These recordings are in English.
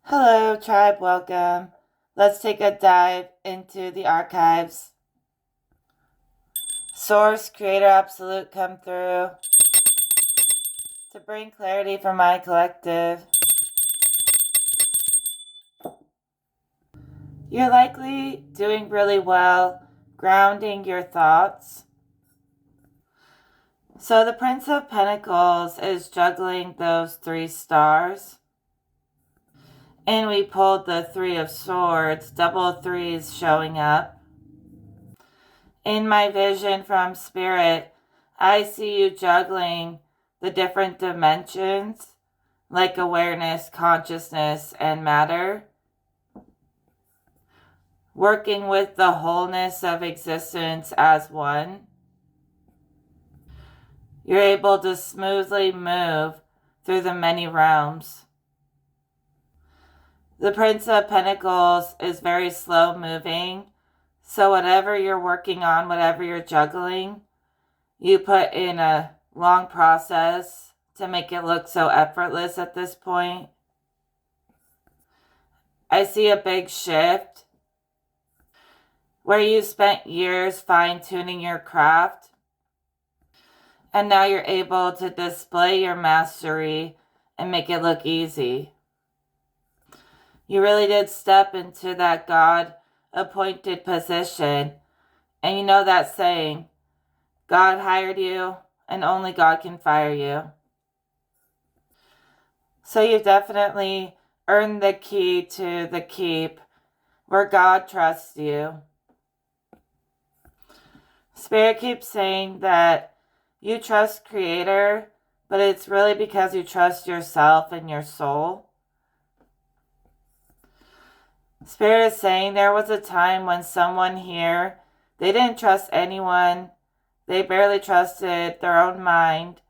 Hello, tribe, welcome. Let's take a dive into the archives. Source, Creator, Absolute come through to bring clarity for my collective. You're likely doing really well grounding your thoughts. So the Prince of Pentacles is juggling those 3 stars. And we pulled the 3 of Swords, double threes showing up. In my vision from Spirit, I see you juggling the different dimensions like awareness, consciousness, and matter. Working with the wholeness of existence as one. You're able to smoothly move through the many realms. The Prince of Pentacles is very slow moving, so whatever you're working on, whatever you're juggling, you put in a long process to make it look so effortless at this point. I see a big shift where you spent years fine-tuning your craft, and now you're able to display your mastery and make it look easy. You really did step into that God-appointed position, and you know that saying, God hired you, and only God can fire you. So you've definitely earned the key to the keep where God trusts you. Spirit keeps saying that you trust Creator, but it's really because you trust yourself and your soul. Spirit is saying there was a time when someone here, they didn't trust anyone. They barely trusted their own mind.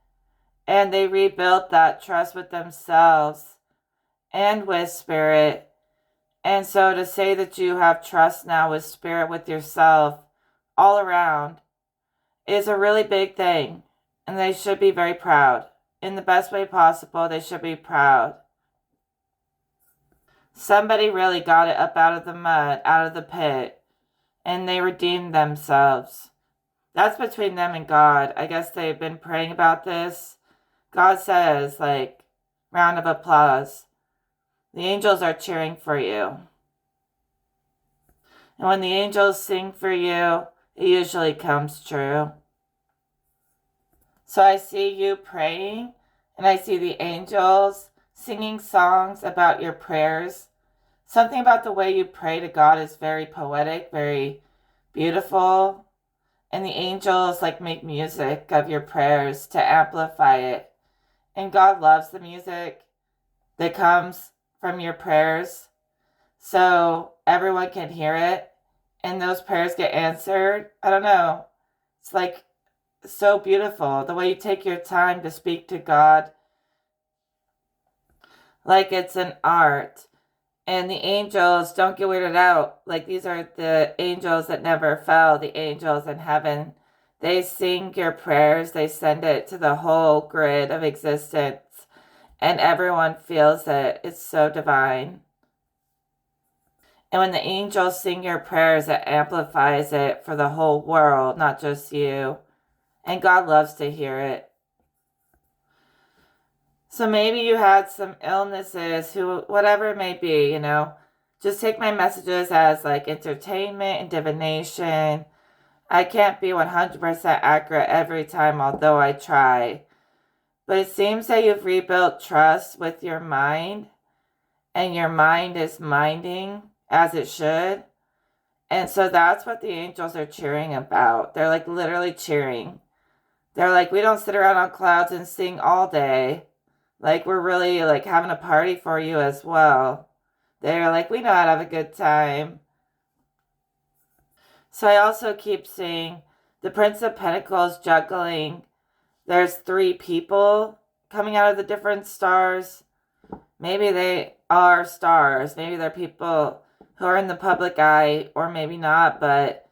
And they rebuilt that trust with themselves and with Spirit. And so to say that you have trust now with Spirit, with yourself, all around, is a really big thing. And they should be very proud. In the best way possible, they should be proud. Somebody really got it up out of the mud, out of the pit, and they redeemed themselves. That's between them and God. I guess they've been praying about this. God says, round of applause. The angels are cheering for you. And when the angels sing for you, it usually comes true. So I see you praying, and I see the angels singing songs about your prayers. Something about the way you pray to God is very poetic, very beautiful. And the angels make music of your prayers to amplify it. And God loves the music that comes from your prayers. So everyone can hear it. And those prayers get answered. I don't know. It's so beautiful. The way you take your time to speak to God. Like it's an art. And the angels, don't get weirded out. These are the angels that never fell, the angels in heaven. They sing your prayers. They send it to the whole grid of existence. And everyone feels it. It's so divine. And when the angels sing your prayers, it amplifies it for the whole world, not just you. And God loves to hear it. So maybe you had some illnesses, whatever it may be, just take my messages as entertainment and divination. I can't be 100% accurate every time, although I try. But it seems that you've rebuilt trust with your mind, and your mind is minding as it should. And so that's what the angels are cheering about. They're literally cheering. They're we don't sit around on clouds and sing all day. We're really having a party for you as well. They're we know how to have a good time. So I also keep seeing the Prince of Pentacles juggling. There's 3 people coming out of the different stars. Maybe they are stars. Maybe they're people who are in the public eye, or maybe not. But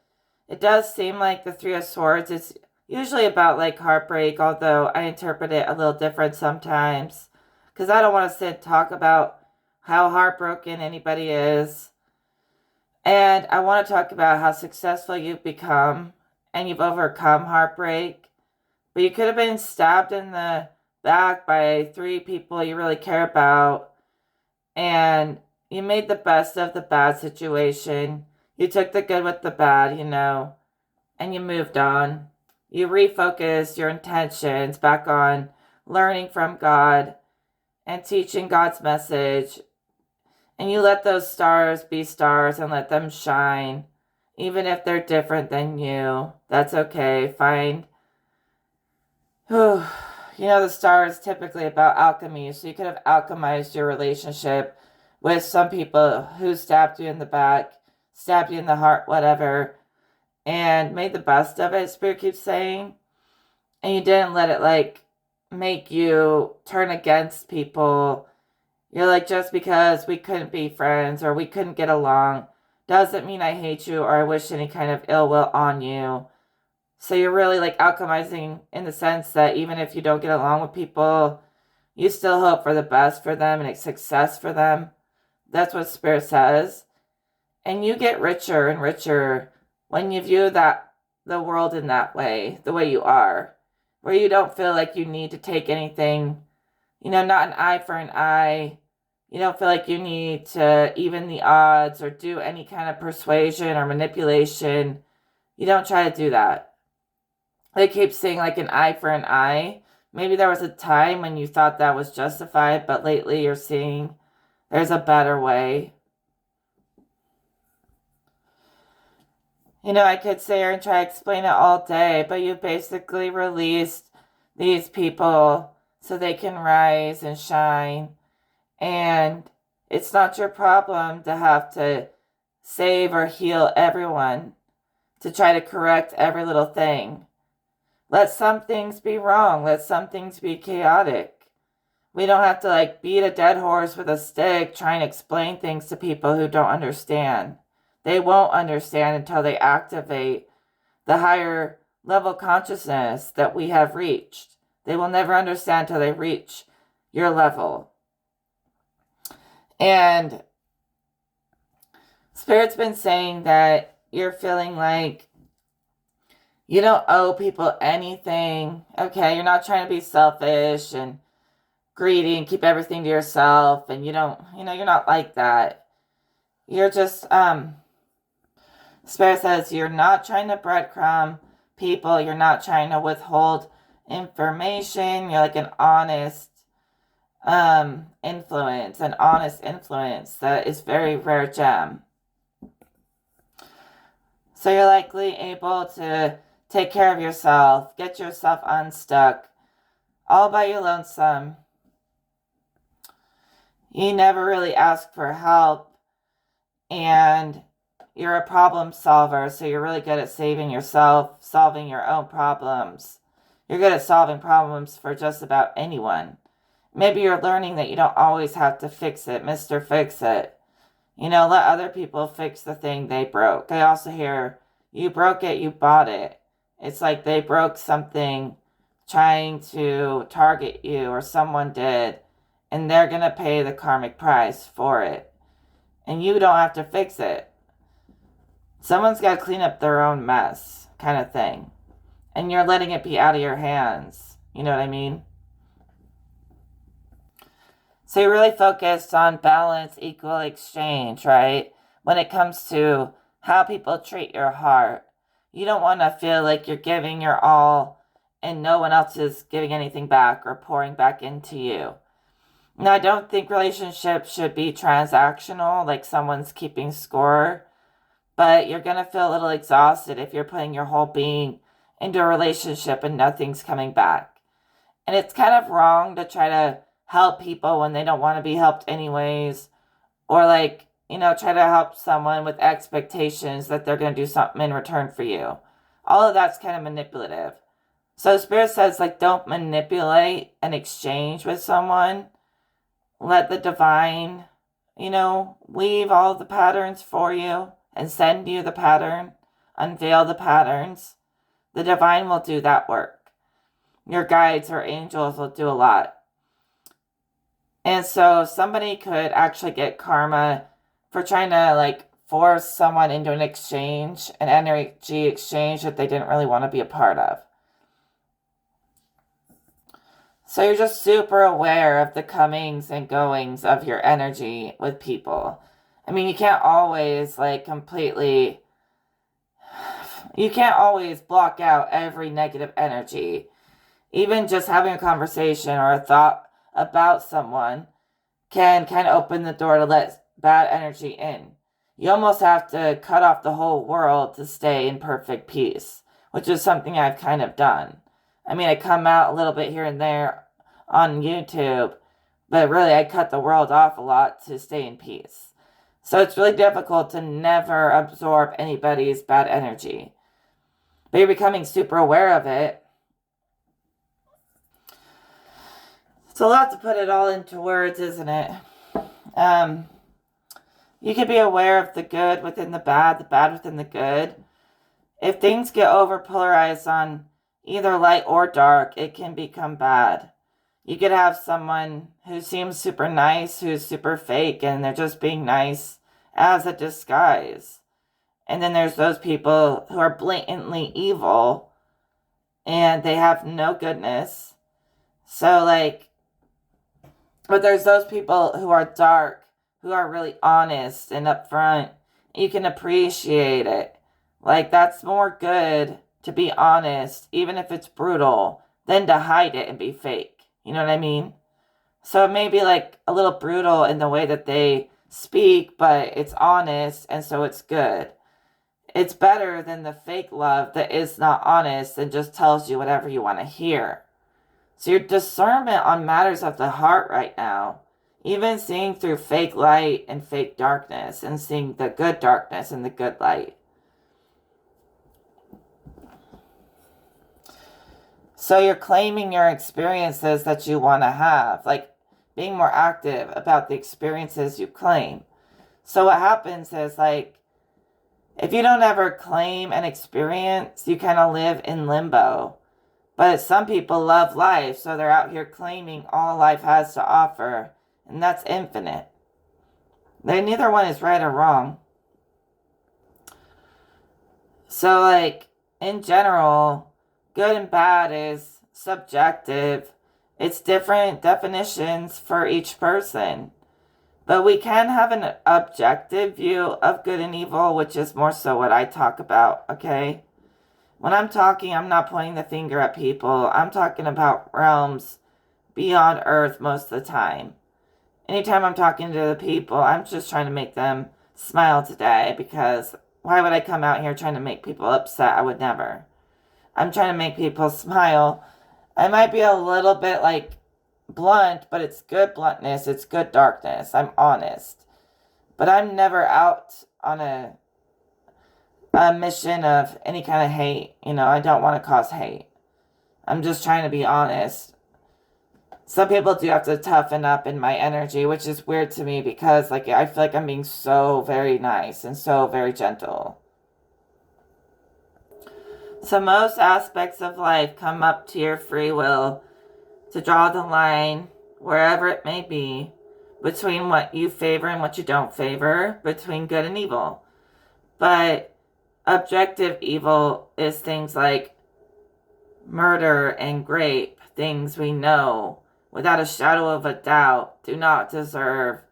it does seem like the 3 of Swords is usually about heartbreak, although I interpret it a little different sometimes. Because I don't want to sit and talk about how heartbroken anybody is. And I want to talk about how successful you've become and you've overcome heartbreak. But you could have been stabbed in the back by 3 people you really care about. And you made the best of the bad situation. You took the good with the bad, and you moved on. You refocused your intentions back on learning from God and teaching God's message. And you let those stars be stars and let them shine. Even if they're different than you, that's okay. The star is typically about alchemy, so you could have alchemized your relationship with some people who stabbed you in the back, stabbed you in the heart, whatever, and made the best of it, Spirit keeps saying. And you didn't let it, make you turn against people. You're like, just because we couldn't be friends or we couldn't get along doesn't mean I hate you or I wish any kind of ill will on you. So you're really alchemizing in the sense that even if you don't get along with people, you still hope for the best for them and success for them. That's what Spirit says. And you get richer and richer when you view the world in that way, the way you are, where you don't feel like you need to take anything, not an eye for an eye. You don't feel like you need to even the odds or do any kind of persuasion or manipulation. You don't try to do that. They keep saying an eye for an eye. Maybe there was a time when you thought that was justified, but lately you're seeing there's a better way. I could sit here and try to explain it all day, but you basically released these people so they can rise and shine. And it's not your problem to have to save or heal everyone, to try to correct every little thing. Let some things be wrong. Let some things be chaotic. We don't have to beat a dead horse with a stick trying to explain things to people who don't understand. They won't understand until they activate the higher level consciousness that we have reached. They will never understand until they reach your level. And Spirit's been saying that you're feeling like you don't owe people anything. Okay, you're not trying to be selfish and greedy and keep everything to yourself. And you're not like that. You're just, Spirit says you're not trying to breadcrumb people. You're not trying to withhold information. You're an honest influence, an honest influence that is very rare gem. So you're likely able to take care of yourself, get yourself unstuck, all by your lonesome. You never really ask for help, and you're a problem solver, so you're really good at saving yourself, solving your own problems. You're good at solving problems for just about anyone. Maybe you're learning that you don't always have to fix it, Mr. Fix It. Let other people fix the thing they broke. I also hear, you broke it, you bought it. It's like they broke something trying to target you, or someone did, and they're going to pay the karmic price for it. And you don't have to fix it. Someone's got to clean up their own mess, kind of thing. And you're letting it be out of your hands. You know what I mean? So you're really focused on balance, equal exchange, right? When it comes to how people treat your heart. You don't want to feel like you're giving your all and no one else is giving anything back or pouring back into you. Now, I don't think relationships should be transactional, like someone's keeping score. But you're going to feel a little exhausted if you're putting your whole being into a relationship and nothing's coming back. And it's kind of wrong to try to help people when they don't want to be helped anyways. Or try to help someone with expectations that they're going to do something in return for you. All of that's kind of manipulative. So Spirit says, don't manipulate an exchange with someone. Let the divine, weave all the patterns for you and send you the pattern, unveil the patterns. The divine will do that work. Your guides or angels will do a lot. And so somebody could actually get karma for trying to like force someone into an exchange, an energy exchange that they didn't really want to be a part of. So you're just super aware of the comings and goings of your energy with people. I mean, you can't always like completely, you can't always block out every negative energy. Even just having a conversation or a thought about someone can kind of open the door to let bad energy in. You almost have to cut off the whole world to stay in perfect peace, which is something I've kind of done. I mean, I come out a little bit here and there on YouTube, but really I cut the world off a lot to stay in peace. So it's really difficult to never absorb anybody's bad energy. But you're becoming super aware of it. It's a lot to put it all into words, isn't it? You can be aware of the good within the bad within the good. If things get over polarized on either light or dark, it can become bad. You could have someone who seems super nice, who's super fake, and they're just being nice as a disguise. And then there's those people who are blatantly evil and they have no goodness. So, like, but there's those people who are dark, who are really honest and upfront. You can appreciate it. Like, that's more good to be honest, even if it's brutal, than to hide it and be fake. You know what I mean? So it may be like a little brutal in the way that they speak, but it's honest, and so it's good. It's better than the fake love that is not honest and just tells you whatever you want to hear. So your discernment on matters of the heart right now, even seeing through fake light and fake darkness, and seeing the good darkness and the good light. So you're claiming your experiences that you want to have, like being more active about the experiences you claim. So what happens is, like, if you don't ever claim an experience, you kind of live in limbo. But some people love life, so they're out here claiming all life has to offer, and that's infinite. Neither one is right or wrong. So, like, in general, good and bad is subjective. It's different definitions for each person. But we can have an objective view of good and evil, which is more so what I talk about, okay? When I'm talking, I'm not pointing the finger at people. I'm talking about realms beyond Earth most of the time. Anytime I'm talking to the people, I'm just trying to make them smile today, because why would I come out here trying to make people upset? I would never. I'm trying to make people smile. I might be a little bit like blunt, but it's good bluntness. It's good darkness. I'm honest. But I'm never out on a mission of any kind of hate. You know, I don't want to cause hate. I'm just trying to be honest. Some people do have to toughen up in my energy, which is weird to me, because like I feel like I'm being so very nice and so very gentle. So most aspects of life come up to your free will to draw the line, wherever it may be, between what you favor and what you don't favor, between good and evil. But objective evil is things like murder and rape, things we know without a shadow of a doubt do not deserve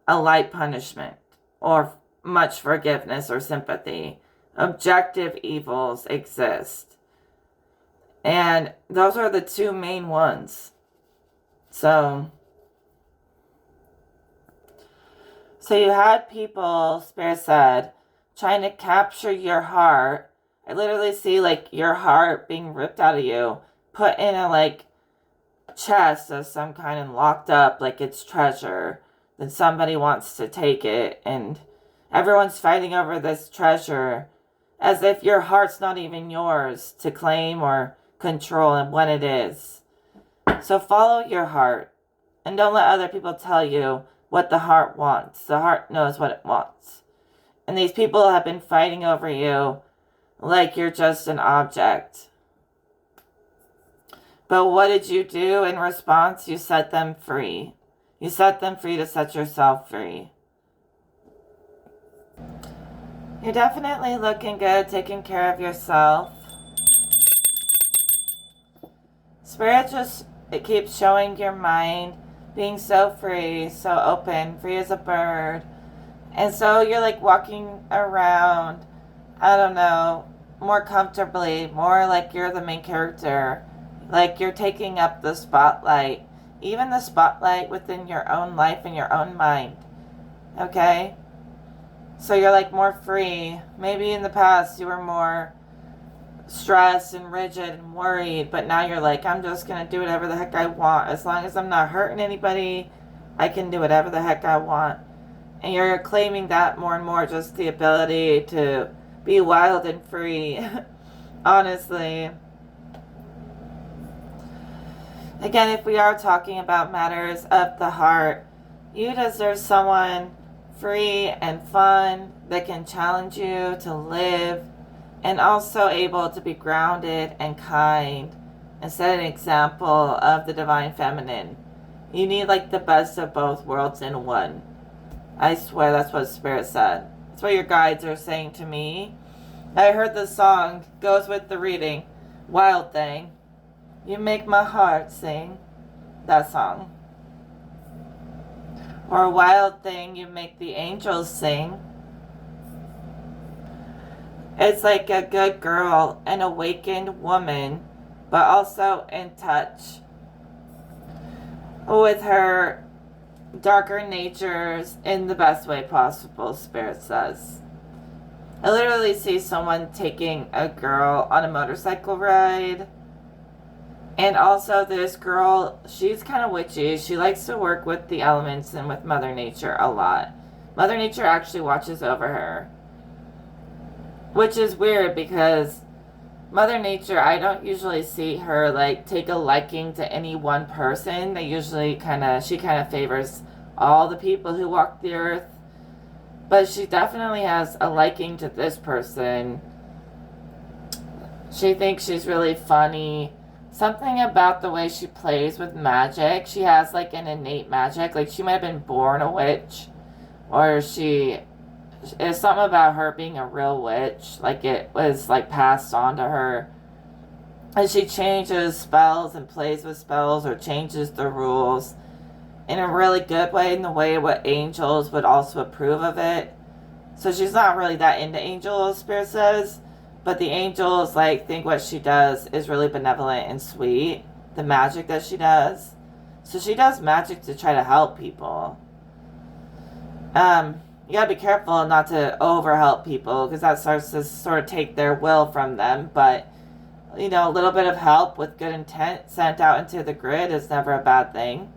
a light punishment or much forgiveness or sympathy. Objective evils exist. And those are the two main ones. So you had people, Spirit said, trying to capture your heart. I literally see like your heart being ripped out of you, put in a like chest of some kind and locked up like it's treasure. Then somebody wants to take it, and everyone's fighting over this treasure as if your heart's not even yours to claim or control and what it is. So follow your heart and don't let other people tell you what the heart wants. The heart knows what it wants. And these people have been fighting over you like you're just an object. But what did you do in response? You set them free. You set them free to set yourself free. You're definitely looking good, taking care of yourself. Spirit just, it keeps showing your mind being so free, so open, free as a bird. And so you're like walking around, I don't know, more comfortably, more like you're the main character. Like you're taking up the spotlight, even the spotlight within your own life and your own mind. Okay? So you're like more free. Maybe in the past you were more stressed and rigid and worried, but now you're like, I'm just gonna do whatever the heck I want. As long as I'm not hurting anybody, I can do whatever the heck I want. And you're claiming that more and more, just the ability to be wild and free. Honestly. Again, if we are talking about matters of the heart, you deserve someone free and fun that can challenge you to live, and also able to be grounded and kind and set an example of the divine feminine. You need like the best of both worlds in one. I swear that's what Spirit said. That's what your guides are saying to me. I heard the song, goes with the reading, Wild Thing. You make my heart sing. That song. Or Wild Thing, you make the angels sing. It's like a good girl, an awakened woman, but also in touch with her darker natures in the best way possible, Spirit says. I literally see someone taking a girl on a motorcycle ride. And also this girl, she's kind of witchy. She likes to work with the elements and with Mother Nature a lot. Mother Nature actually watches over her. Which is weird because Mother Nature, I don't usually see her like take a liking to any one person. They usually she kind of favors all the people who walk the earth. But she definitely has a liking to this person. She thinks she's really funny. Something about the way she plays with magic. She has like an innate magic. Like she might have been born a witch. Or it's something about her being a real witch. Like it was like passed on to her. And she changes spells and plays with spells or changes the rules in a really good way, in the way what angels would also approve of it. So she's not really that into angels, Spirit says. But the angels like think what she does is really benevolent and sweet. The magic that she does. So she does magic to try to help people. You gotta be careful not to over help people, because that starts to sort of take their will from them. But, you know, a little bit of help with good intent sent out into the grid is never a bad thing.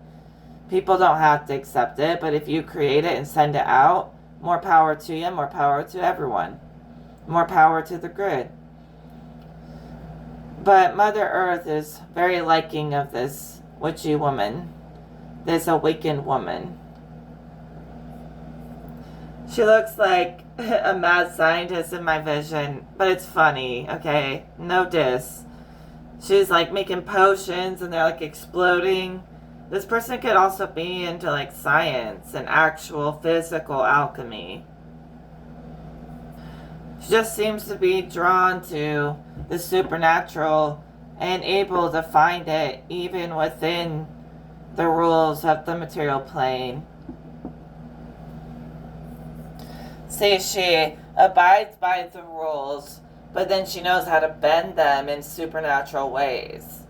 People don't have to accept it, but if you create it and send it out, more power to you, more power to everyone. More power to the grid. But Mother Earth is very liking of this witchy woman, this awakened woman. She looks like a mad scientist in my vision, but it's funny, okay? No diss. She's like making potions and they're like exploding. This person could also be into like science and actual physical alchemy. She just seems to be drawn to the supernatural and able to find it even within the rules of the material plane. See, she abides by the rules, but then she knows how to bend them in supernatural ways.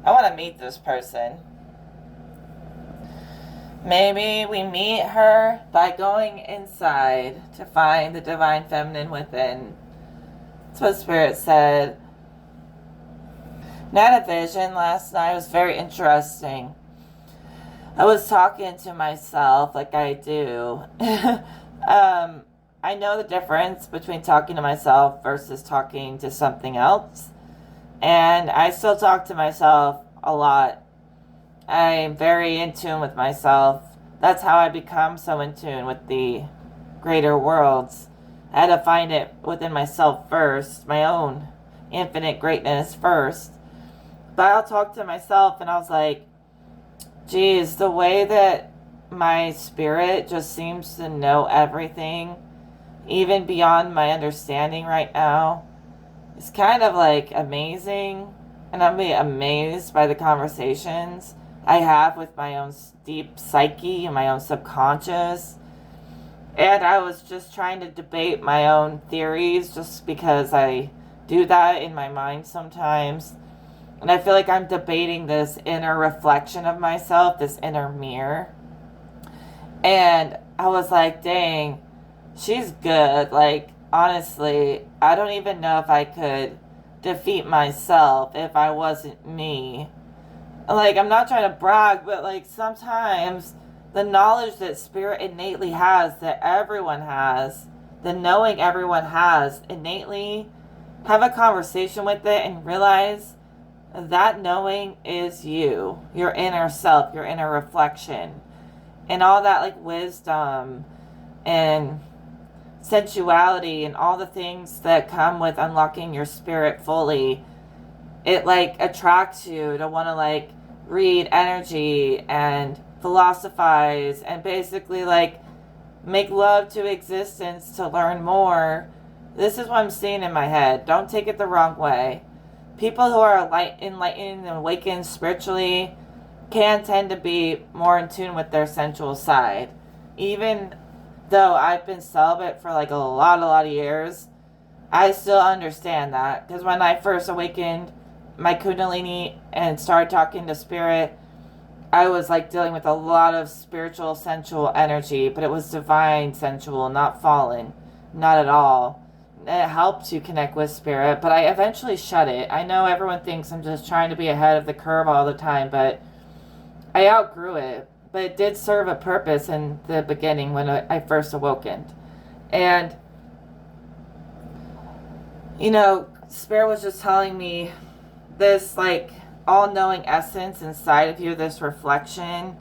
I want to meet this person. Maybe we meet her by going inside to find the divine feminine within. That's what Spirit said. And I had a vision last night. It was very interesting. I was talking to myself like I do. I know the difference between talking to myself versus talking to something else. And I still talk to myself a lot. I'm very in tune with myself. That's how I become so in tune with the greater worlds. I had to find it within myself first, my own infinite greatness first. But I'll talk to myself and I was like, geez, the way that my spirit just seems to know everything, even beyond my understanding right now. It's kind of like amazing, and I'm being amazed by the conversations I have with my own deep psyche and my own subconscious. And I was just trying to debate my own theories just because I do that in my mind sometimes. And I feel like I'm debating this inner reflection of myself, this inner mirror. And I was like, dang, she's good. Like, honestly, I don't even know if I could defeat myself if I wasn't me. Like, I'm not trying to brag, but like sometimes the knowledge that spirit innately has, that everyone has, the knowing everyone has innately, have a conversation with it and realize that knowing is you, your inner self, your inner reflection, and all that like wisdom and sensuality and all the things that come with unlocking your spirit fully. It like attracts you to want to like read energy and philosophize and basically like make love to existence to learn more. This is what I'm seeing in my head. Don't take it the wrong way. People who are enlightened and awakened spiritually can tend to be more in tune with their sensual side. Even though I've been celibate for like a lot of years, I still understand that. Because when I first awakened my Kundalini and started talking to spirit, I was like dealing with a lot of spiritual, sensual energy, but it was divine, sensual, not fallen, not at all. It helped to connect with spirit, but I eventually shut it. I know everyone thinks I'm just trying to be ahead of the curve all the time, but I outgrew it. But it did serve a purpose in the beginning when I first awokened. And, you know, spirit was just telling me this like all-knowing essence inside of you, this reflection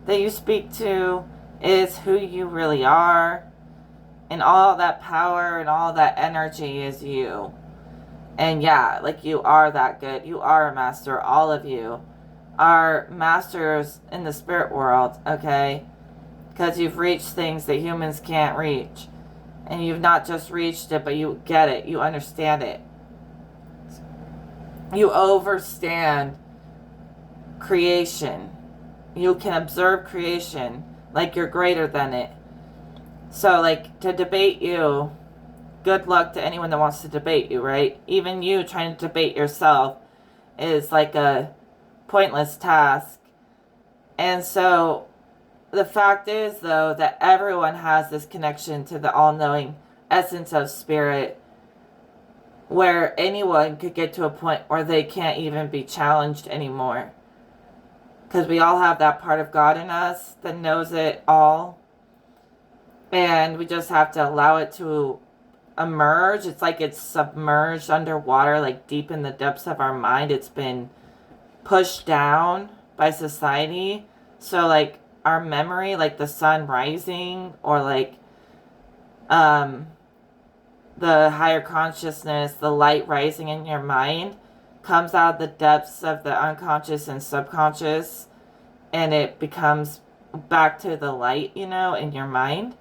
that you speak to, is who you really are, and all that power and all that energy is you. And yeah, like you are that good. You are a master. All of you are masters in the spirit world, okay? Because you've reached things that humans can't reach. And you've not just reached it, but you get it. You understand it. You overstand creation. You can observe creation like you're greater than it. So, like, to debate you, good luck to anyone that wants to debate you, right? Even you trying to debate yourself is like a pointless task. And so, the fact is, though, that everyone has this connection to the all-knowing essence of spirit, where anyone could get to a point where they can't even be challenged anymore. Because we all have that part of God in us that knows it all. And we just have to allow it to emerge. It's like it's submerged underwater, like deep in the depths of our mind. It's been pushed down by society. So like our memory, like the sun rising, or like the higher consciousness, the light rising in your mind, comes out of the depths of the unconscious and subconscious, and it becomes back to the light, you know, in your mind.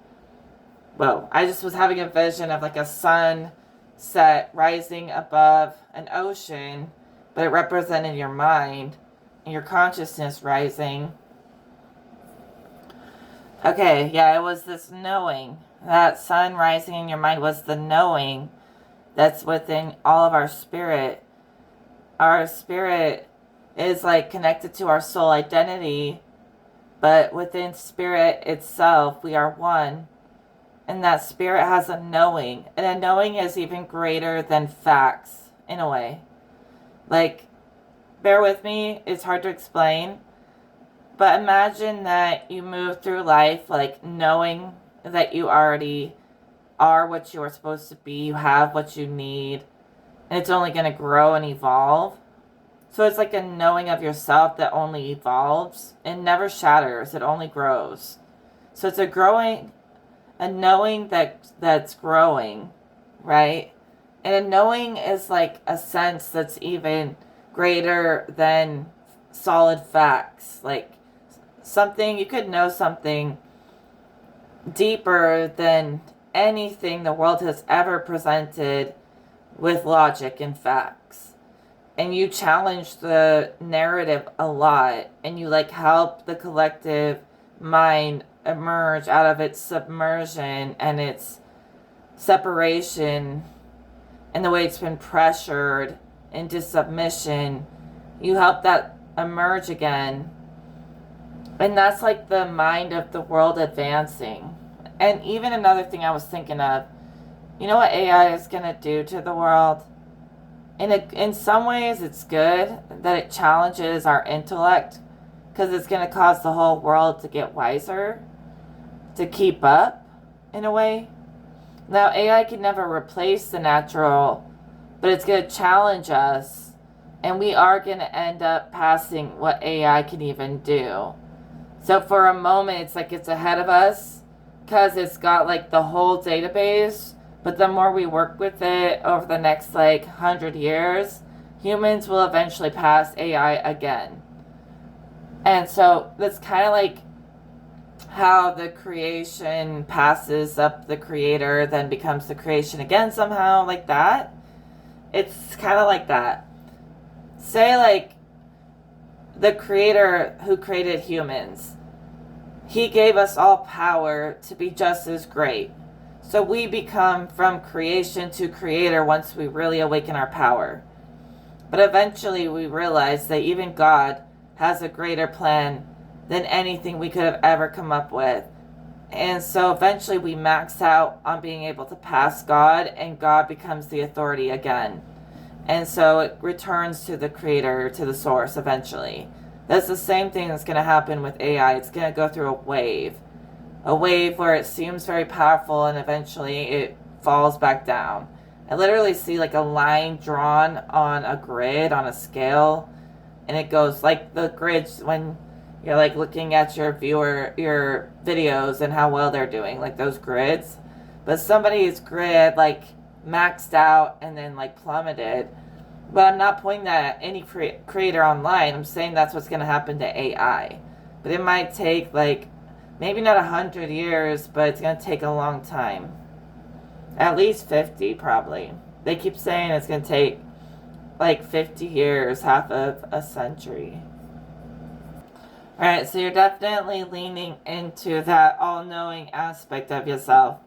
Well, I just was having a vision of like a sunset rising above an ocean, but it represented your mind and your consciousness rising. Okay, yeah, it was this knowing. That sun rising in your mind was the knowing that's within all of our spirit. Our spirit is like connected to our soul identity, but within spirit itself, we are one. And that spirit has a knowing. And a knowing is even greater than facts, in a way. Like, bear with me, it's hard to explain. But imagine that you move through life, like, knowing that you already are what you are supposed to be. You have what you need. And it's only going to grow and evolve. So it's like a knowing of yourself that only evolves and never shatters. It only grows. So it's a knowing that's growing, right? And a knowing is like a sense that's even greater than solid facts. Like something, you could know something deeper than anything the world has ever presented with logic and facts. And you challenge the narrative a lot, and you like help the collective mind emerge out of its submersion and its separation and the way it's been pressured into submission. You help that emerge again. And that's like the mind of the world advancing. And even another thing I was thinking of, you know what AI is going to do to the world? In some ways, it's good that it challenges our intellect, because it's going to cause the whole world to get wiser, to keep up, in a way. Now, AI can never replace the natural, but it's going to challenge us, and we are going to end up passing what AI can even do. So for a moment, it's like it's ahead of us, because it's got like the whole database. But the more we work with it over the next like 100 years, humans will eventually pass AI again. And so that's kind of like how the creation passes up the creator, then becomes the creation again somehow, like that. It's kind of like that. Say like the creator who created humans, he gave us all power to be just as great. So we become from creation to creator once we really awaken our power. But eventually we realize that even God has a greater plan than anything we could have ever come up with. And so eventually we max out on being able to pass God, and God becomes the authority again. And so it returns to the creator, to the source eventually. That's the same thing that's going to happen with AI. It's going to go through a wave where it seems very powerful and eventually it falls back down. I literally see like a line drawn on a grid, on a scale, and it goes like the grids when you're like looking at your videos and how well they're doing, like those grids. But somebody's grid like maxed out and then like plummeted. But I'm not pointing that at any creator online. I'm saying that's what's going to happen to AI. But it might take like maybe not 100 years, but it's going to take a long time. At least 50, probably. They keep saying it's going to take like 50 years, half of a century. Alright, so you're definitely leaning into that all-knowing aspect of yourself.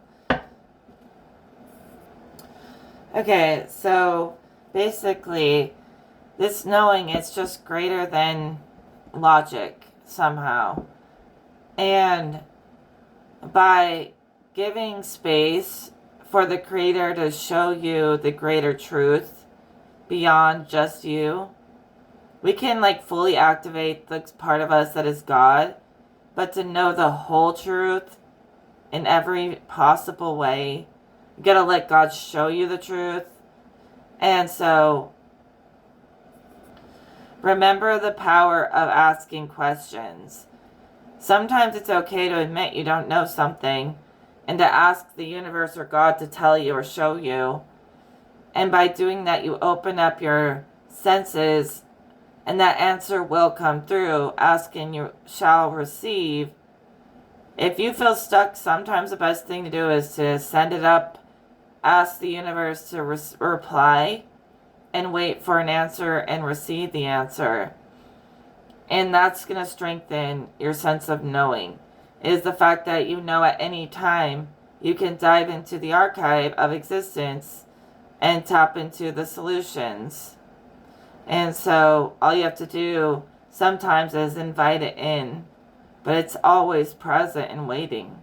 Okay, so basically, this knowing is just greater than logic, somehow. And by giving space for the creator to show you the greater truth beyond just you, we can like fully activate the part of us that is God. But to know the whole truth in every possible way, you gotta let God show you the truth. And so remember the power of asking questions. Sometimes it's okay to admit you don't know something and to ask the universe or God to tell you or show you. And by doing that, you open up your senses, and that answer will come through. Ask and you shall receive. If you feel stuck, sometimes the best thing to do is to send it up, ask the universe to reply, and wait for an answer and receive the answer. And that's going to strengthen your sense of knowing. Is the fact that you know at any time you can dive into the archive of existence and tap into the solutions. And so all you have to do sometimes is invite it in, but it's always present and waiting.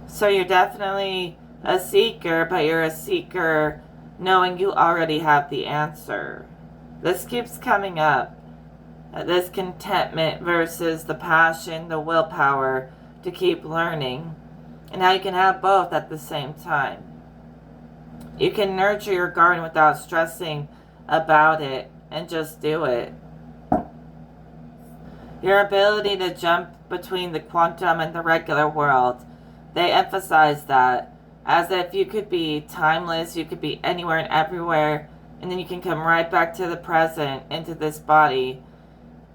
So you're definitely a seeker, but you're a seeker knowing you already have the answer. This keeps coming up. This contentment versus the passion, the willpower to keep learning, and how you can have both at the same time. You can nurture your garden without stressing about it and just do it. Your ability to jump between the quantum and the regular world, they emphasize that as if you could be timeless, you could be anywhere and everywhere, and then you can come right back to the present, into this body,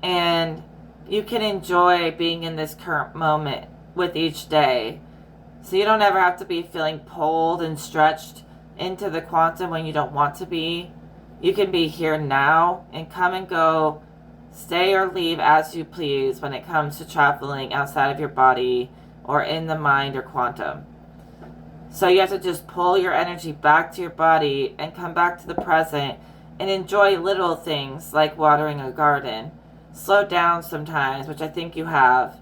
And you can enjoy being in this current moment with each day. So you don't ever have to be feeling pulled and stretched into the quantum when you don't want to be. You can be here now and come and go, stay or leave as you please when it comes to traveling outside of your body or in the mind or quantum. So you have to just pull your energy back to your body and come back to the present and enjoy little things like watering a garden. Slow down sometimes, which I think you have.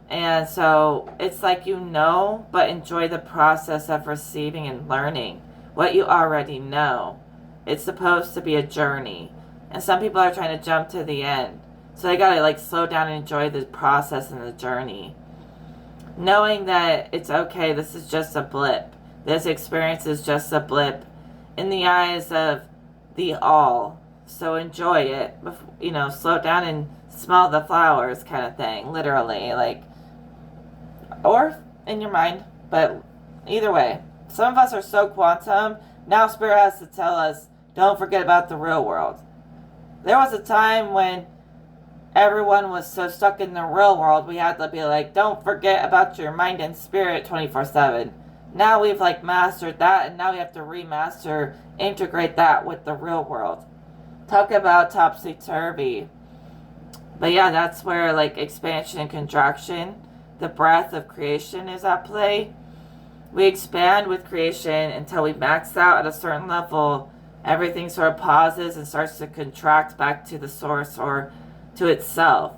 And so it's like but enjoy the process of receiving and learning what you already know. It's supposed to be a journey. And some people are trying to jump to the end. So they gotta slow down and enjoy the process and the journey. Knowing that it's okay, this is just a blip. This experience is just a blip in the eyes of the all. So enjoy it. Slow down and smell the flowers kind of thing. Literally. Or in your mind. But either way. Some of us are so quantum. Now Spirit has to tell us, don't forget about the real world. There was a time when everyone was so stuck in the real world, we had to be don't forget about your mind and spirit 24/7. Now we've mastered that, and now we have to remaster, integrate that with the real world. Talk about topsy-turvy. But yeah, that's where expansion and contraction, the breath of creation is at play. We expand with creation until we max out at a certain level. Everything sort of pauses and starts to contract back to the source or to itself.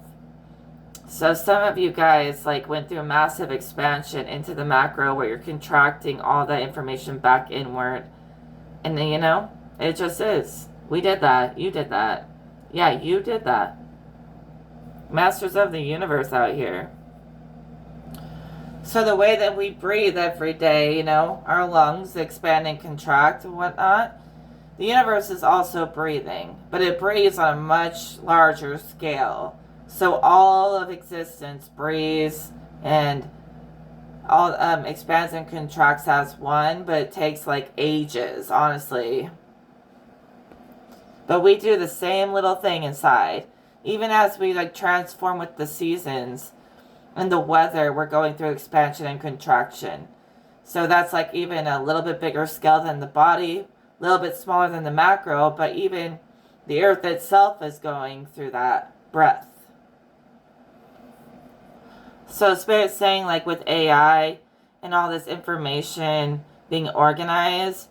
So some of you guys went through a massive expansion into the macro where you're contracting all that information back inward. And then, it just is. We did that. You did that. Yeah, you did that. Masters of the universe out here. So the way that we breathe every day, our lungs expand and contract and whatnot, the universe is also breathing, but it breathes on a much larger scale. So all of existence breathes and all expands and contracts as one, but it takes ages, honestly. But we do the same little thing inside. Even as we transform with the seasons and the weather, we're going through expansion and contraction. So that's even a little bit bigger scale than the body, a little bit smaller than the macro, but even the earth itself is going through that breath. So Spirit's saying with AI and all this information being organized,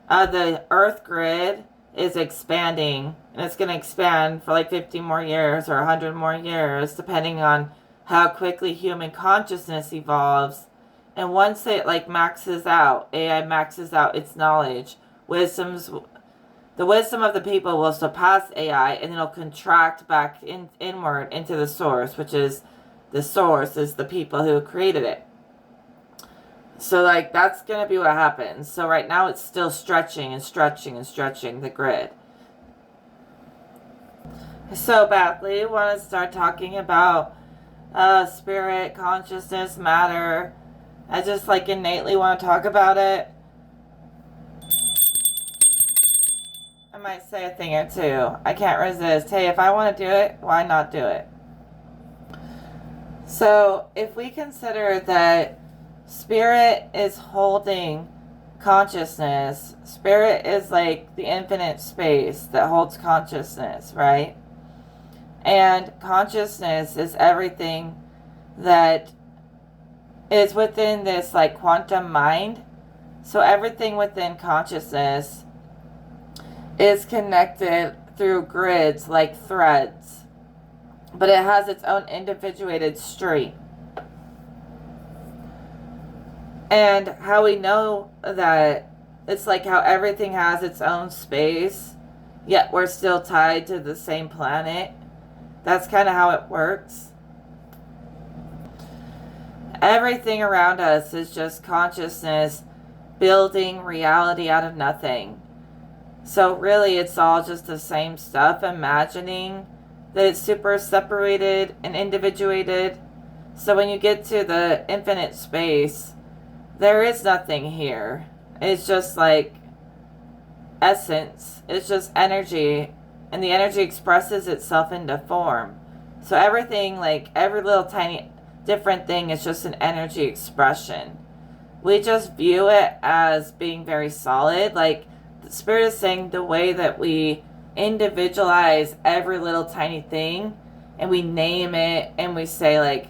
the earth grid is expanding, and it's going to expand for 50 more years or 100 more years, depending on how quickly human consciousness evolves. And once it maxes out, AI maxes out its knowledge, the wisdom of the people will surpass AI, and it'll contract back inward into the source, which is the source is the people who created it. So that's going to be what happens. So right now it's still stretching and stretching and stretching the grid. So badly want to start talking about spirit, consciousness, matter. I just innately want to talk about it. I might say a thing or two. I can't resist. Hey, if I want to do it, why not do it? So if we consider that spirit is holding consciousness, spirit is the infinite space that holds consciousness, right? And consciousness is everything that is within this quantum mind. So everything within consciousness is connected through grids like threads, but it has its own individuated stream. And how we know that it's how everything has its own space, yet we're still tied to the same planet. That's kind of how it works. Everything around us is just consciousness building reality out of nothing. So really it's all just the same stuff, imagining that it's super separated and individuated. So when you get to the infinite space, there is nothing here. It's just essence. It's just energy and the energy expresses itself into form. So everything, like every little tiny different thing, is just an energy expression. We just view it as being very solid. Like the Spirit is saying, the way that we individualize every little tiny thing and we name it and we say, like,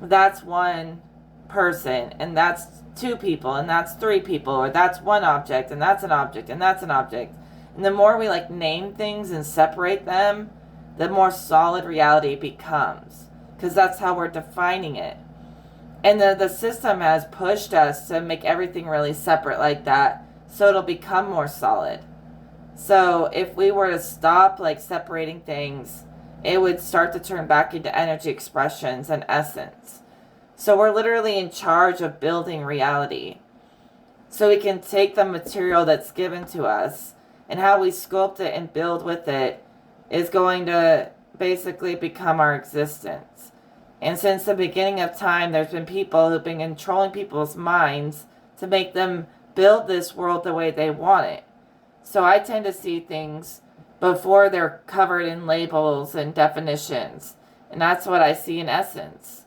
that's one person and that's two people and that's three people, or that's one object and that's an object and that's an object. And the more we like name things and separate them, the more solid reality becomes, because that's how we're defining it. And the system has pushed us to make everything really separate like that, so it'll become more solid. So if we were to stop like separating things, it would start to turn back into energy expressions and essence. So we're literally in charge of building reality. So we can take the material that's given to us, and how we sculpt it and build with it is going to basically become our existence. And since the beginning of time, there's been people who've been controlling people's minds to make them build this world the way they want it. So I tend to see things before they're covered in labels and definitions. And that's what I see in essence.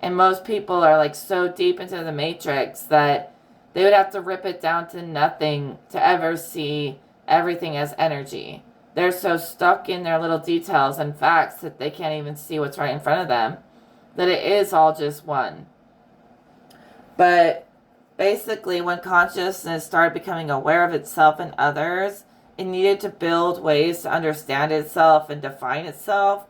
And most people are like so deep into the matrix that they would have to rip it down to nothing to ever see everything as energy. They're so stuck in their little details and facts that they can't even see what's right in front of them, that it is all just one. But basically, when consciousness started becoming aware of itself and others, it needed to build ways to understand itself and define itself.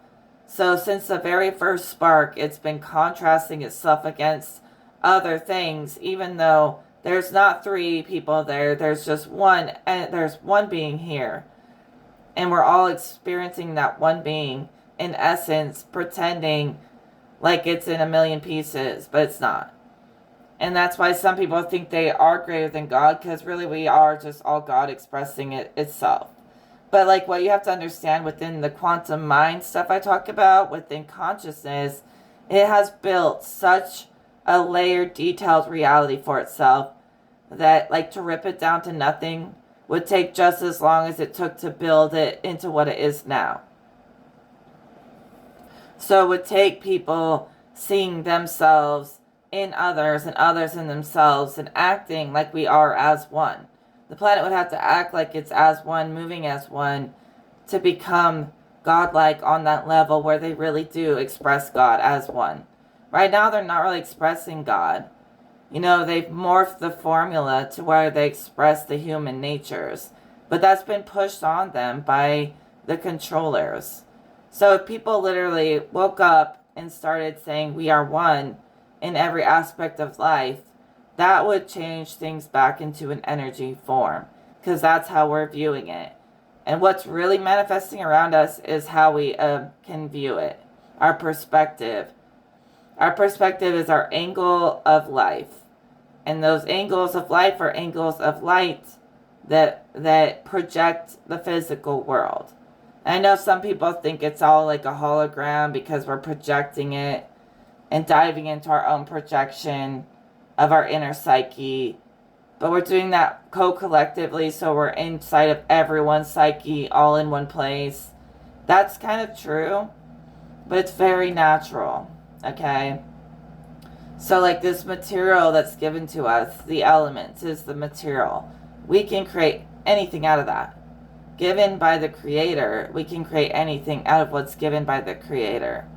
So since the very first spark, it's been contrasting itself against other things, even though there's not three people there, there's just one, and there's one being here. And we're all experiencing that one being, in essence, pretending like it's in a million pieces, but it's not. And that's why some people think they are greater than God, because really we are just all God expressing itself. But like what you have to understand within the quantum mind stuff I talk about, within consciousness, it has built such a layered, detailed reality for itself that like to rip it down to nothing would take just as long as it took to build it into what it is now. So it would take people seeing themselves in others and others in themselves and acting like we are as one. The planet would have to act like it's as one, moving as one, to become godlike on that level where they really do express God as one. Right now they're not really expressing God. You know, they've morphed the formula to where they express the human natures. But that's been pushed on them by the controllers. So if people literally woke up and started saying we are one in every aspect of life, that would change things back into an energy form, because that's how we're viewing it. And what's really manifesting around us is how we can view it. Our perspective. Our perspective is our angle of life. And those angles of life are angles of light that project the physical world. And I know some people think it's all like a hologram because we're projecting it and diving into our own projection of our inner psyche. But we're doing that co-collectively, so we're inside of everyone's psyche all in one place. That's kind of true, but it's very natural, okay? So like this material that's given to us, the elements is the material. We can create anything out of that. Given by the Creator, we can create anything out of what's given by the Creator.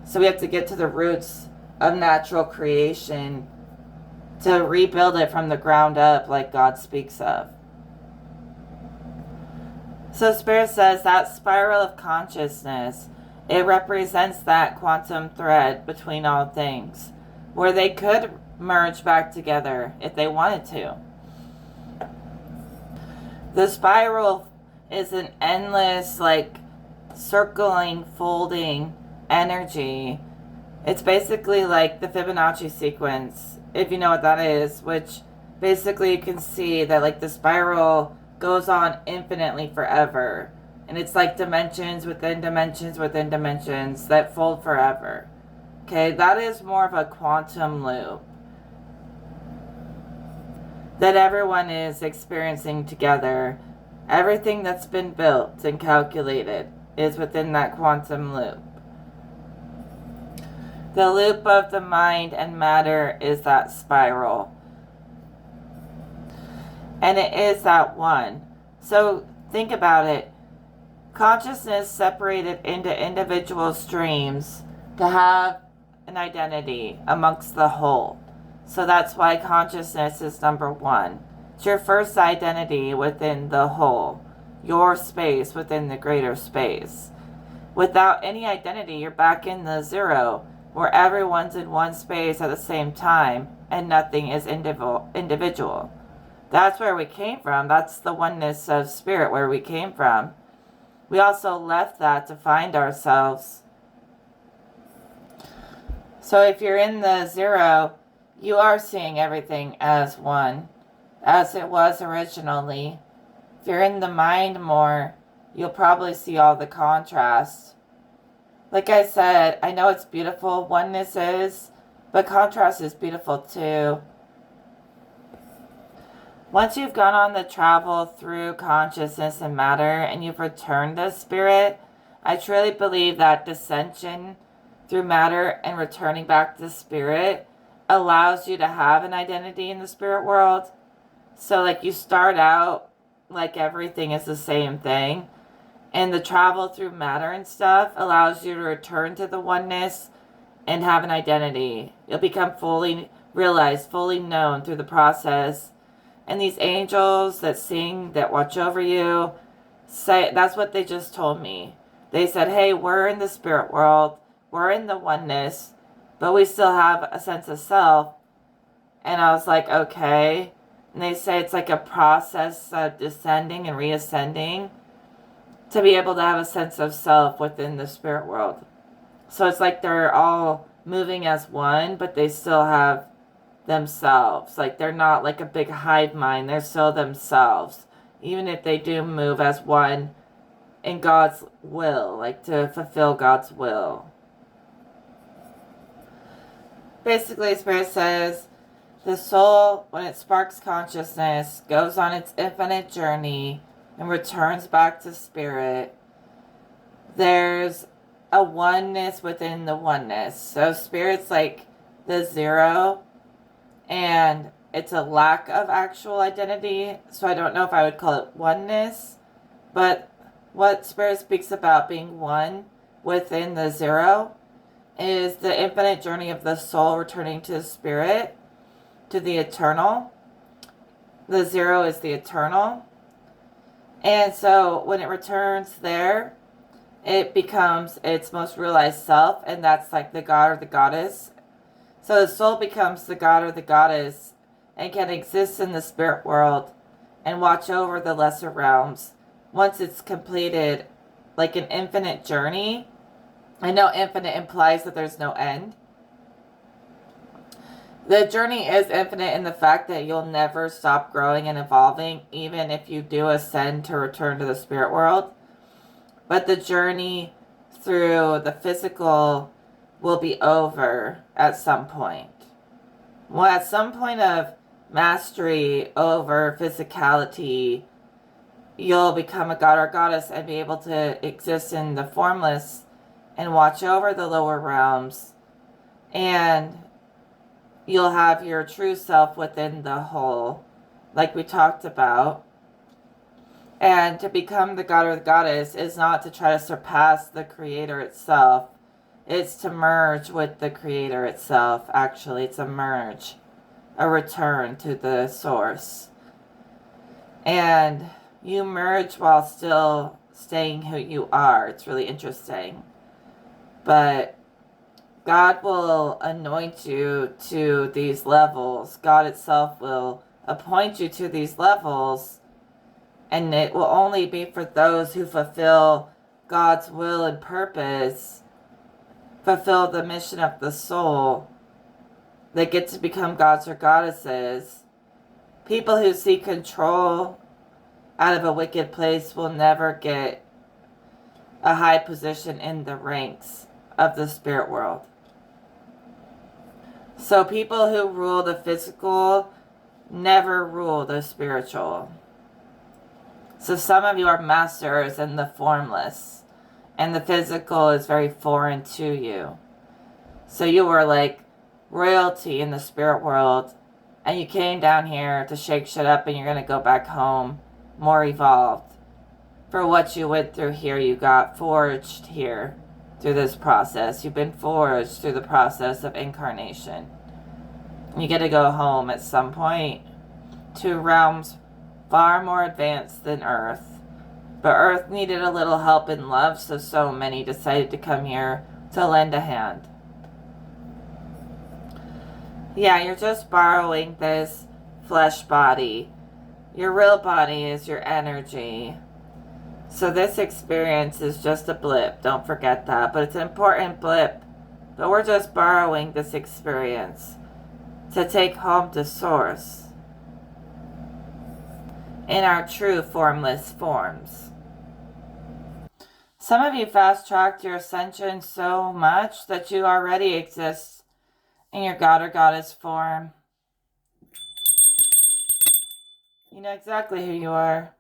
So we have to get to the roots of natural creation to rebuild it from the ground up like God speaks of. So Spirit says that spiral of consciousness, it represents that quantum thread between all things, where they could merge back together if they wanted to. The spiral is an endless, like, circling, folding energy. It's basically like the Fibonacci sequence, if you know what that is, which basically you can see that like the spiral goes on infinitely forever. And it's like dimensions within dimensions within dimensions that fold forever. Okay, that is more of a quantum loop that everyone is experiencing together. Everything that's been built and calculated is within that quantum loop. The loop of the mind and matter is that spiral. And it is that one. So think about it. Consciousness separated into individual streams to have an identity amongst the whole. So that's why consciousness is number one. It's your first identity within the whole, your space within the greater space. Without any identity, you're back in the zero, where everyone's in one space at the same time and nothing is individual. That's where we came from. That's the oneness of spirit, where we came from. We also left that to find ourselves. So if you're in the zero, you are seeing everything as one, as it was originally. If you're in the mind more, you'll probably see all the contrast. Like I said, I know it's beautiful, oneness is, but contrast is beautiful too. Once you've gone on the travel through consciousness and matter and you've returned to spirit, I truly believe that descension through matter and returning back to spirit allows you to have an identity in the spirit world. So like you start out like everything is the same thing, and the travel through matter and stuff allows you to return to the oneness and have an identity. You'll become fully realized, fully known through the process. And these angels that sing, that watch over you, say, that's what they just told me. They said, hey, we're in the spirit world, we're in the oneness, but we still have a sense of self. And I was like, okay. And they say it's like a process of descending and reascending to be able to have a sense of self within the spirit world. So it's like they're all moving as one, but they still have themselves. Like they're not like a big hive mind, they're still themselves, even if they do move as one in God's will, like to fulfill God's will. Basically, Spirit says the soul, when it sparks consciousness, goes on its infinite journey and returns back to spirit. There's a oneness within the oneness. So spirit's like the zero, and it's a lack of actual identity. So I don't know if I would call it oneness, but what Spirit speaks about being one within the zero is the infinite journey of the soul returning to Spirit, to the eternal. The zero is the eternal. And so when it returns there, it becomes its most realized self, and that's like the god or the goddess. So the soul becomes the god or the goddess and can exist in the spirit world and watch over the lesser realms once it's completed like an infinite journey. I know infinite implies that there's no end. The journey is infinite in the fact that you'll never stop growing and evolving, even if you do ascend to return to the spirit world. But the journey through the physical will be over at some point. Well, at some point of mastery over physicality, you'll become a god or goddess and be able to exist in the formless and watch over the lower realms. And you'll have your true self within the whole, like we talked about. And to become the god or the goddess is not to try to surpass the creator itself. It's to merge with the creator itself, actually. It's a merge, a return to the source. And you merge while still staying who you are. It's really interesting. But God will anoint you to these levels. God itself will appoint you to these levels. And it will only be for those who fulfill God's will and purpose, fulfill the mission of the soul, that get to become gods or goddesses. People who seek control out of a wicked place will never get a high position in the ranks of the spirit world. So people who rule the physical never rule the spiritual. So some of you are masters in the formless, and the physical is very foreign to you. So you were like royalty in the spirit world, and you came down here to shake shit up, and you're going to go back home more evolved. For what you went through here, you got forged here through this process. You've been forged through the process of incarnation. You get to go home at some point to realms far more advanced than Earth. But Earth needed a little help and love, so many decided to come here to lend a hand. Yeah, you're just borrowing this flesh body. Your real body is your energy. So this experience is just a blip. Don't forget that. But it's an important blip. But we're just borrowing this experience to take home to Source in our true formless forms. Some of you fast-tracked your ascension so much that you already exist in your god or goddess form. You know exactly who you are.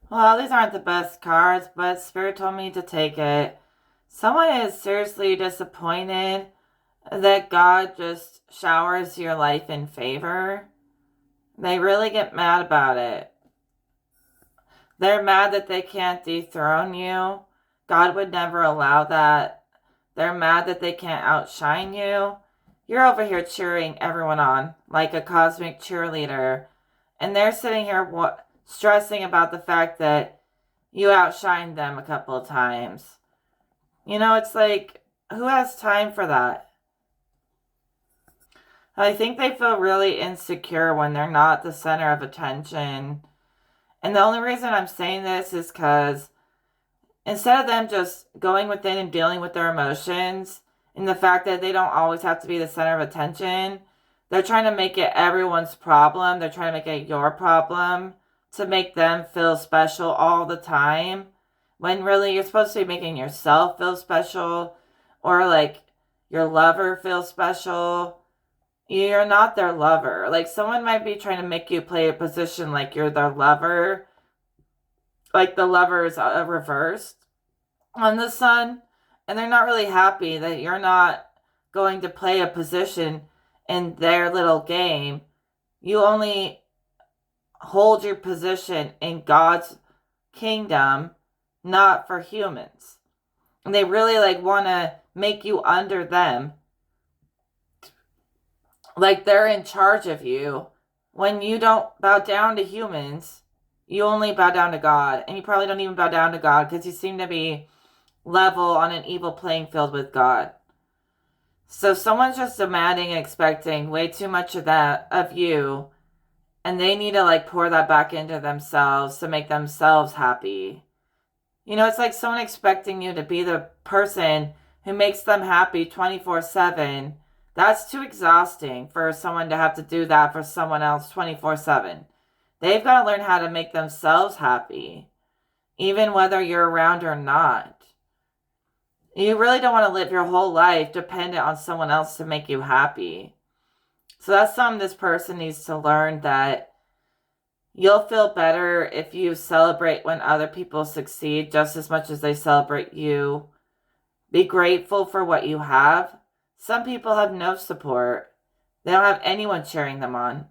Well, these aren't the best cards, but Spirit told me to take it. Someone is seriously disappointed that God just showers your life in favor. They really get mad about it. They're mad that they can't dethrone you. God would never allow that. They're mad that they can't outshine you. You're over here cheering everyone on like a cosmic cheerleader. And they're sitting here stressing about the fact that you outshined them a couple of times. You know, it's like, who has time for that? I think they feel really insecure when they're not the center of attention. And the only reason I'm saying this is because instead of them just going within and dealing with their emotions and the fact that they don't always have to be the center of attention, they're trying to make it everyone's problem. They're trying to make it your problem to make them feel special all the time. When really you're supposed to be making yourself feel special, or like your lover feel special. You're not their lover. Like someone might be trying to make you play a position like you're their lover. Like the lover is reversed on the sun. And they're not really happy that you're not going to play a position in their little game. You only hold your position in God's kingdom, not for humans. And they really like want to make you under them. Like they're in charge of you. When you don't bow down to humans, you only bow down to God. And you probably don't even bow down to God because you seem to be level on an evil playing field with God. So someone's just demanding and expecting way too much of that, of you. And they need to like pour that back into themselves to make themselves happy. You know, it's like someone expecting you to be the person who makes them happy 24/7. That's too exhausting for someone to have to do that for someone else 24/7. They've got to learn how to make themselves happy, even whether you're around or not. You really don't want to live your whole life dependent on someone else to make you happy. So that's something this person needs to learn, that you'll feel better if you celebrate when other people succeed just as much as they celebrate you. Be grateful for what you have. Some people have no support. They don't have anyone cheering them on.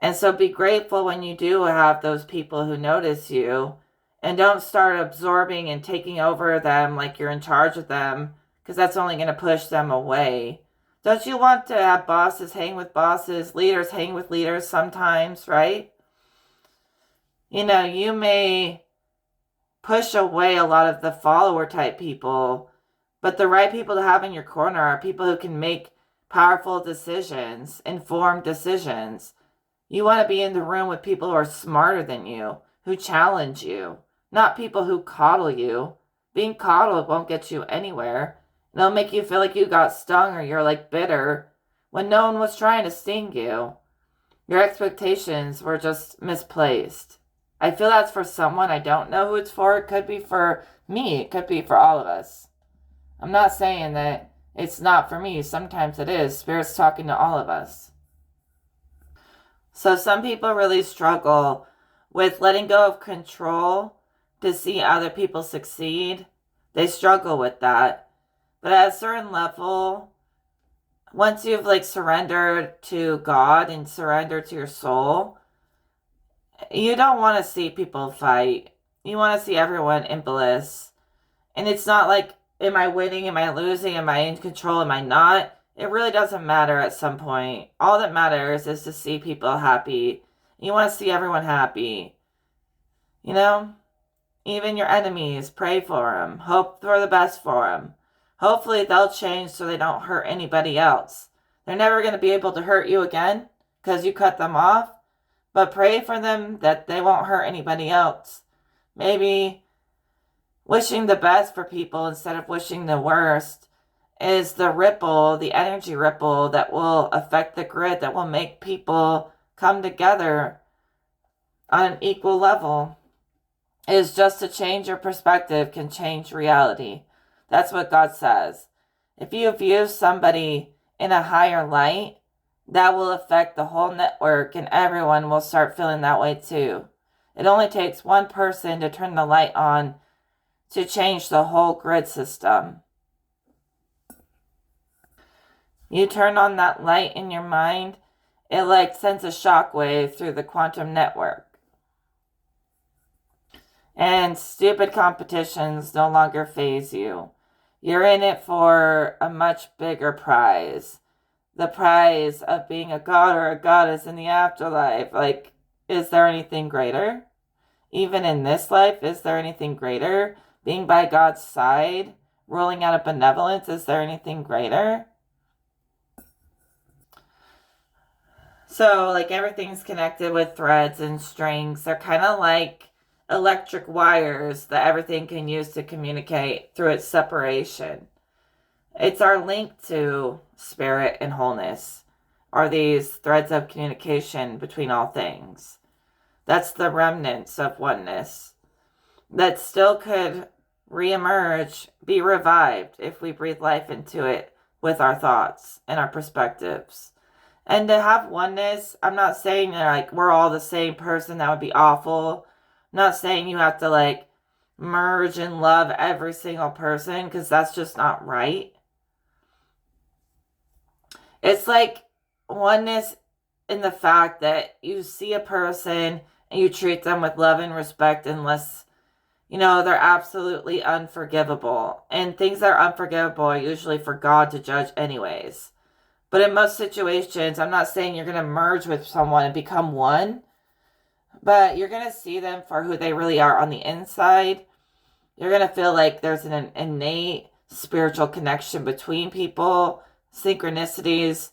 And so be grateful when you do have those people who notice you, and don't start absorbing and taking over them like you're in charge of them, because that's only going to push them away. Don't you want to have bosses hang with bosses, leaders hang with leaders sometimes, right? You know, you may push away a lot of the follower type people, but the right people to have in your corner are people who can make powerful decisions, informed decisions. You want to be in the room with people who are smarter than you, who challenge you, not people who coddle you. Being coddled won't get you anywhere. It'll make you feel like you got stung or you're like bitter when no one was trying to sting you. Your expectations were just misplaced. I feel that's for someone. I don't know who it's for. It could be for me. It could be for all of us. I'm not saying that it's not for me. Sometimes it is. Spirit's talking to all of us. So some people really struggle with letting go of control to see other people succeed. They struggle with that. But at a certain level, once you've like surrendered to God and surrendered to your soul, you don't want to see people fight. You want to see everyone in bliss. And it's not like, am I winning? Am I losing? Am I in control? Am I not? It really doesn't matter at some point. All that matters is to see people happy. You want to see everyone happy. You know? Even your enemies, pray for them. Hope for the best for them. Hopefully they'll change so they don't hurt anybody else. They're never going to be able to hurt you again because you cut them off. But pray for them that they won't hurt anybody else. Maybe wishing the best for people instead of wishing the worst is the ripple, the energy ripple that will affect the grid, that will make people come together on an equal level. It is just to change your perspective can change reality. That's what God says. If you view somebody in a higher light, that will affect the whole network and everyone will start feeling that way too. It only takes one person to turn the light on to change the whole grid system. You turn on that light in your mind, it like sends a shockwave through the quantum network. And stupid competitions no longer faze you. You're in it for a much bigger prize. The prize of being a god or a goddess in the afterlife. Like, is there anything greater? Even in this life, is there anything greater? Being by God's side, ruling out of benevolence, is there anything greater? So, like, everything's connected with threads and strings. They're kind of like electric wires that everything can use to communicate through its separation. It's our link to spirit and wholeness, are these threads of communication between all things. That's the remnants of oneness that still could reemerge, be revived if we breathe life into it with our thoughts and our perspectives. And to have oneness, I'm not saying that like we're all the same person. That would be awful. I'm not saying you have to like merge and love every single person because that's just not right. It's like oneness in the fact that you see a person and you treat them with love and respect unless, you know, they're absolutely unforgivable. And things that are unforgivable are usually for God to judge anyways. But in most situations, I'm not saying you're going to merge with someone and become one, but you're going to see them for who they really are on the inside. You're going to feel like there's an innate spiritual connection between people. Synchronicities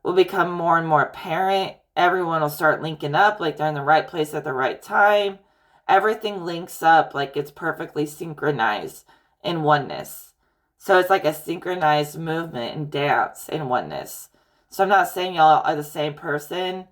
will become more and more apparent. Everyone will start linking up like they're in the right place at the right time. Everything links up like it's perfectly synchronized in oneness. So it's like a synchronized movement and dance in oneness. So I'm not saying y'all are the same person,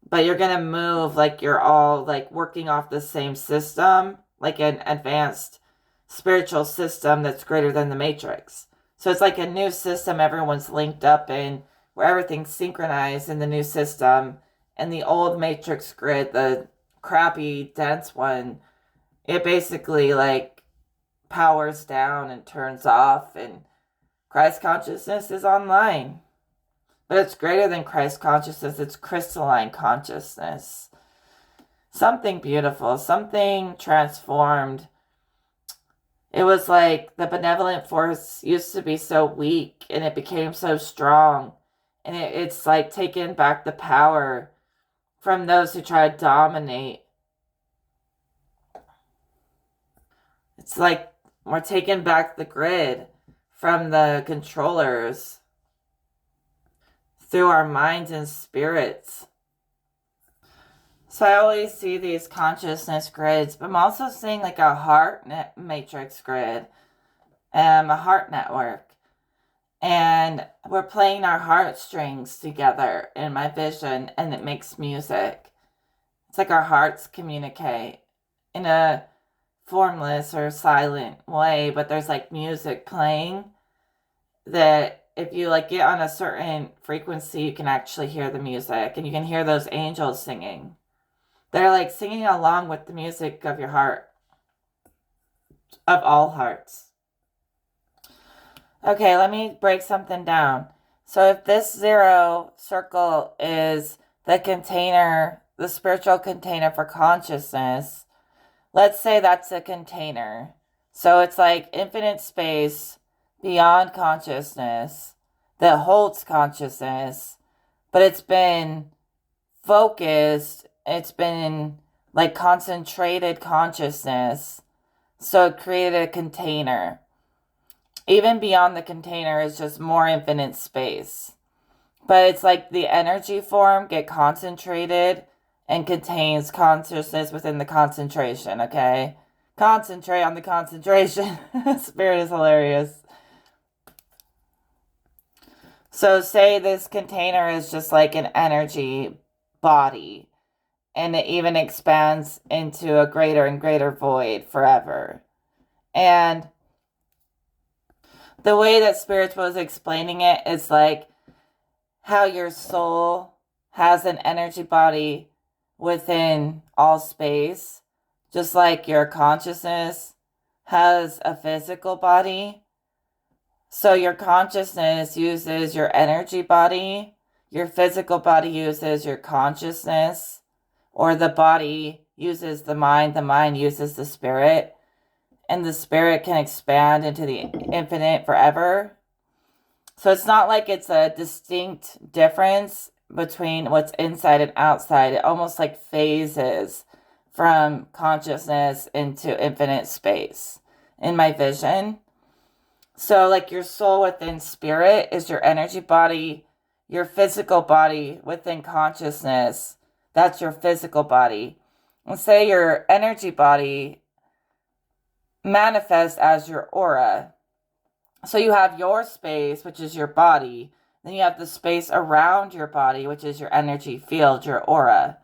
but you're going to move like you're all like working off the same system, like an advanced spiritual system that's greater than the matrix. So it's like a new system everyone's linked up in, where everything's synchronized in the new system. And the old matrix grid, the crappy, dense one, it basically like powers down and turns off, and Christ consciousness is online. But it's greater than Christ consciousness. It's crystalline consciousness. Something beautiful, something transformed. It was like the benevolent force used to be so weak and it became so strong. And it's like taken back the power from those who try to dominate. It's like we're taking back the grid from the controllers through our minds and spirits. So I always see these consciousness grids, but I'm also seeing like a heart matrix grid, a heart network. And we're playing our heartstrings together in my vision, and it makes music. It's like our hearts communicate in a formless or silent way, but there's like music playing that if you like get on a certain frequency, you can actually hear the music, and you can hear those angels singing. They're like singing along with the music of your heart, of all hearts. Okay, let me break something down. So if this 0 circle is the container, the spiritual container for consciousness, let's say that's a container. So it's like infinite space beyond consciousness that holds consciousness, but it's been focused, it's been like concentrated consciousness. So it created a container. Even beyond the container is just more infinite space. But it's like the energy form get concentrated and contains consciousness within the concentration, okay? Concentrate on the concentration. Spirit is hilarious. So say this container is just like an energy body, and it even expands into a greater and greater void forever. And the way that Spirit was explaining it is like how your soul has an energy body within all space, just like your consciousness has a physical body. So your consciousness uses your energy body, your physical body uses your consciousness, or the body uses the mind uses the spirit, and the spirit can expand into the infinite forever. So it's not like it's a distinct difference between what's inside and outside. It almost like phases from consciousness into infinite space in my vision. So like your soul within spirit is your energy body, your physical body within consciousness, that's your physical body. And say your energy body manifests as your aura. So you have your space, which is your body. Then you have the space around your body, which is your energy field, your aura.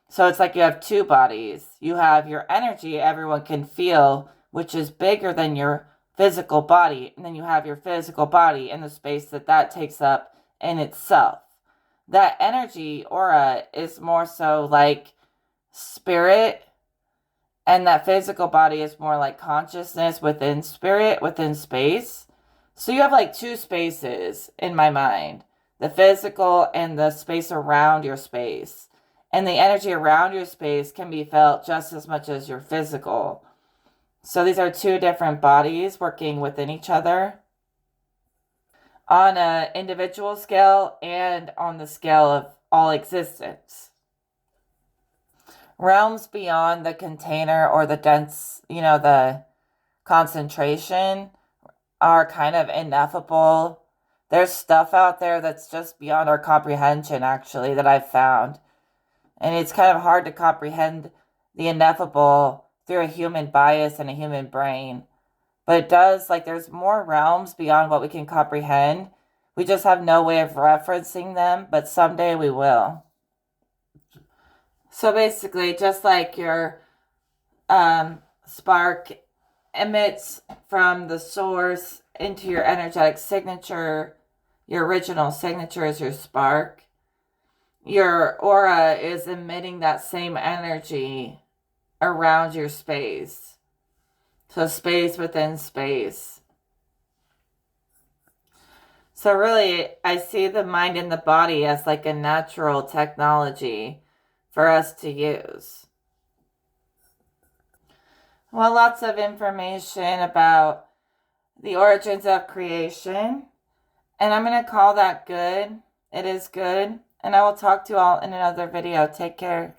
So it's like you have two bodies. You have your energy everyone can feel, which is bigger than your physical body. And then you have your physical body and the space that takes up in itself. That energy aura is more so like spirit, and that physical body is more like consciousness within spirit, within space. So you have like two spaces in my mind, the physical and the space around your space. And the energy around your space can be felt just as much as your physical. So these are two different bodies working within each other on an individual scale and on the scale of all existence. Realms beyond the container or the dense, the concentration are kind of ineffable. There's stuff out there that's just beyond our comprehension, actually, that I've found. And it's kind of hard to comprehend the ineffable through a human bias and a human brain. But it does, like, there's more realms beyond what we can comprehend. We just have no way of referencing them, but someday we will. So basically, just like your spark emits from the source into your energetic signature, your original signature is your spark. Your aura is emitting that same energy around your space. So space within space. So really, I see the mind and the body as like a natural technology for us to use. Well, lots of information about the origins of creation. And I'm going to call that good. It is good. And I will talk to you all in another video. Take care.